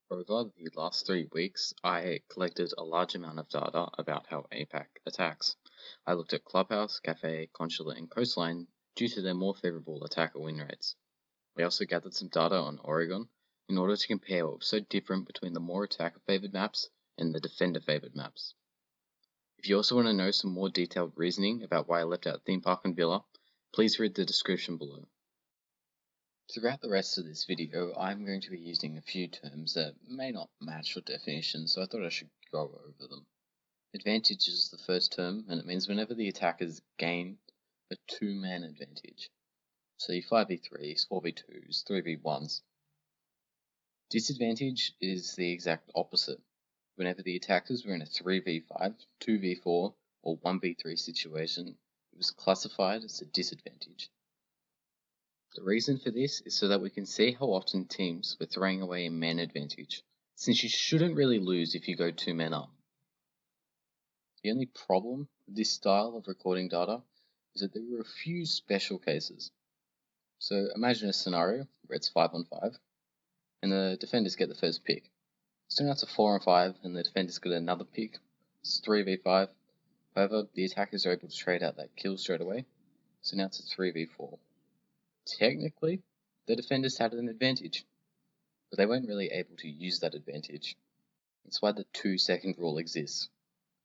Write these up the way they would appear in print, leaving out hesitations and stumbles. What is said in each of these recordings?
Over the last 3 weeks, I collected a large amount of data about how APAC attacks. I looked at Clubhouse, Cafe, Consulate, and Coastline due to their more favorable attacker win rates. We also gathered some data on Oregon in order to compare what was so different between the more attacker-favored maps and the defender-favored maps. If you also want to know some more detailed reasoning about why I left out Theme Park and Villa, please read the description below. Throughout the rest of this video, I'm going to be using a few terms that may not match your definition, so I thought I should go over them. Advantage is the first term, and it means whenever the attackers gain a 2-man advantage. So your 5v3s, 4v2s, 3v1s. Disadvantage is the exact opposite. Whenever the attackers were in a 3v5, 2v4, or 1v3 situation, it was classified as a disadvantage. The reason for this is so that we can see how often teams were throwing away a man advantage, since you shouldn't really lose if you go 2 men up. The only problem with this style of recording data is that there were a few special cases. So imagine a scenario where it's 5-on-5 and the defenders get the first pick. So now it's a 4-on-5 and the defenders get another pick. It's 3v5. However, the attackers are able to trade out that kill straight away. So now it's a 3v4. Technically, the defenders had an advantage, but they weren't really able to use that advantage. That's why the 2-second rule exists.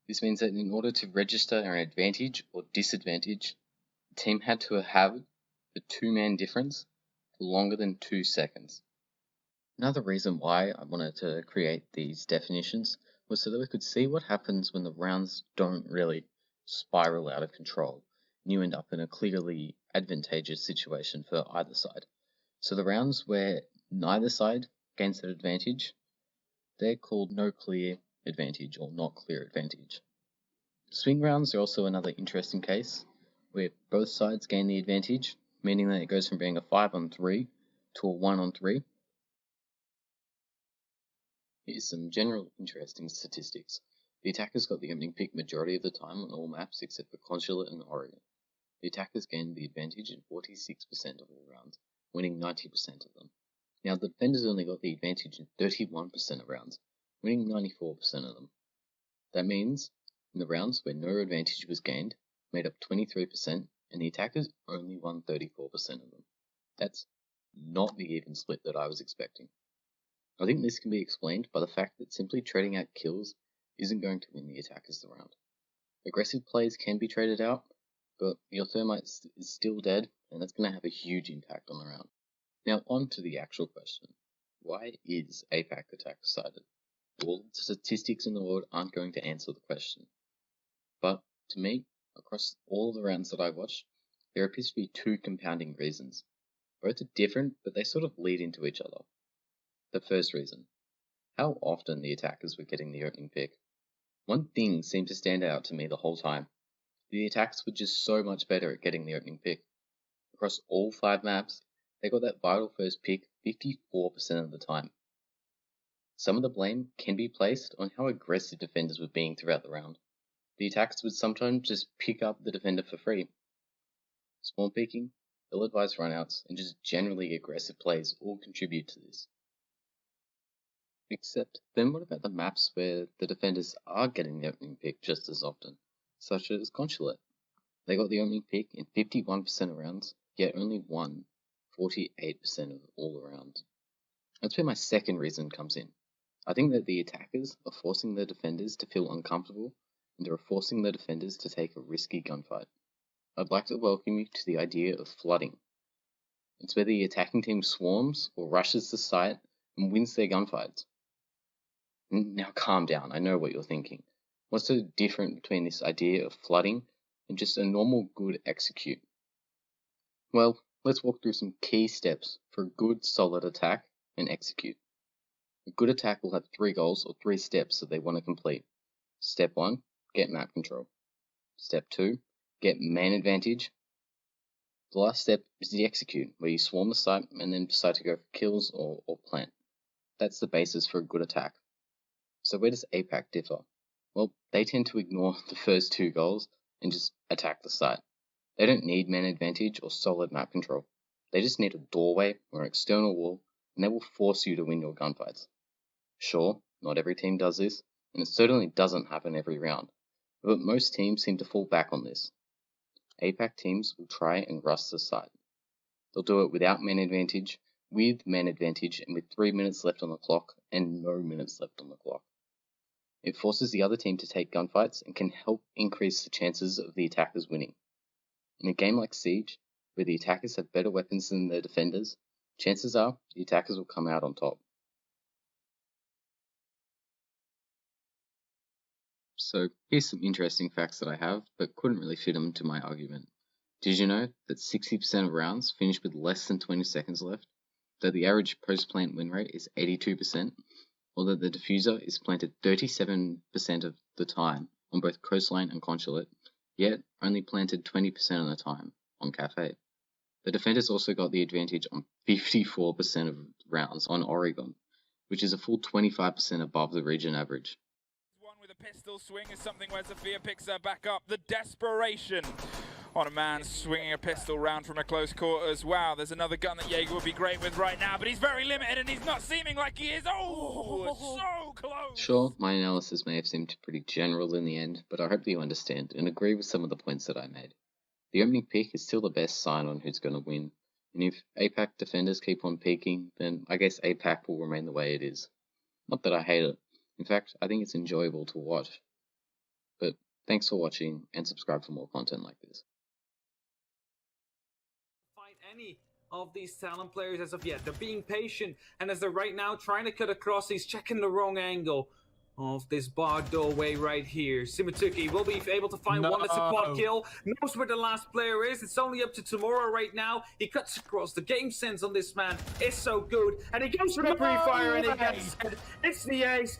This means that in order to register an advantage or disadvantage, the team had to have the 2-man difference for longer than 2 seconds. Another reason why I wanted to create these definitions was so that we could see what happens when the rounds don't really spiral out of control and you end up in a clearly advantageous situation for either side. So the rounds where neither side gains that advantage, they're called no clear advantage or not clear advantage. Swing rounds are also another interesting case where both sides gain the advantage, meaning that it goes from being a 5-on-3 to a 1-on-3. Here's some general interesting statistics. The attackers got the opening pick majority of the time on all maps except for Consulate and Oregon. The attackers gained the advantage in 46% of all rounds, winning 90% of them. Now the defenders only got the advantage in 31% of rounds, winning 94% of them. That means, in the rounds where no advantage was gained, made up 23%, and the attackers only won 34% of them. That's not the even split that I was expecting. I think this can be explained by the fact that simply trading out kills isn't going to win the attackers the round. Aggressive plays can be traded out, but your thermite is still dead, and that's going to have a huge impact on the round. Now on to the actual question. Why is APAC attack decided? All the statistics in the world aren't going to answer the question. But to me, across all the rounds that I watched, there appears to be 2 compounding reasons. Both are different, but they sort of lead into each other. The first reason, how often the attackers were getting the opening pick. One thing seemed to stand out to me the whole time. The attackers were just so much better at getting the opening pick. Across all 5 maps, they got that vital first pick 54% of the time. Some of the blame can be placed on how aggressive defenders were being throughout the round. The attackers would sometimes just pick up the defender for free. Spawn peeking, ill-advised runouts, and just generally aggressive plays all contribute to this. Except, then what about the maps where the defenders are getting the opening pick just as often, such as Consulate? They got the opening pick in 51% of rounds, yet only won 48% of all the rounds. That's where my second reason comes in. I think that the attackers are forcing the defenders to feel uncomfortable, and are forcing the defenders to take a risky gunfight. I'd like to welcome you to the idea of flooding. It's where the attacking team swarms or rushes the site and wins their gunfights. Now calm down, I know what you're thinking. What's so different between this idea of flooding and just a normal good execute? Well, let's walk through some key steps for a good solid attack and execute. A good attack will have 3 goals or 3 steps that they want to complete. Step 1, get map control. Step 2, get man advantage. The last step is the execute, where you swarm the site and then decide to go for kills or plant. That's the basis for a good attack. So where does APAC differ? Well, they tend to ignore the first 2 goals and just attack the site. They don't need man advantage or solid map control. They just need a doorway or an external wall, and they will force you to win your gunfights. Sure, not every team does this, and it certainly doesn't happen every round, but most teams seem to fall back on this. APAC teams will try and rush the site. They'll do it without man advantage, with man advantage, and with 3 minutes left on the clock and no minutes left on the clock. It forces the other team to take gunfights and can help increase the chances of the attackers winning. In a game like Siege, where the attackers have better weapons than the defenders, chances are the attackers will come out on top. So here's some interesting facts that I have, but couldn't really fit them into my argument. Did you know that 60% of rounds finish with less than 20 seconds left? That the average post-plant win rate is 82%? Or that the diffuser is planted 37% of the time on both coastline and consulate, yet only planted 20% of the time on cafe? The defenders also got the advantage on 54% of rounds on Oregon, which is a full 25% above the region average. One with a pistol swing is something where Sophia picks her back up. The desperation on a man swinging a pistol round from a close quarters. Wow, there's another gun that Jaeger would be great with right now, but he's very limited and he's not seeming like he is. Oh, so close. Sure, my analysis may have seemed pretty general in the end, but I hope that you understand and agree with some of the points that I made. The opening pick is still the best sign on who's going to win, and if APAC defenders keep on peaking, then I guess APAC will remain the way it is. Not that I hate it. In fact, I think it's enjoyable to watch. But thanks for watching, and subscribe for more content like this. Find any of these talent players as of yet. They're being patient, and as they're right now trying to cut across, he's checking the wrong angle of this bar doorway right here. Simatuki will be able to find one that's a quad kill. Knows where the last player is. It's only up to tomorrow right now. He cuts across. The game sense on this man is so good, and he goes for the pre-fire and he gets it. It's the ace.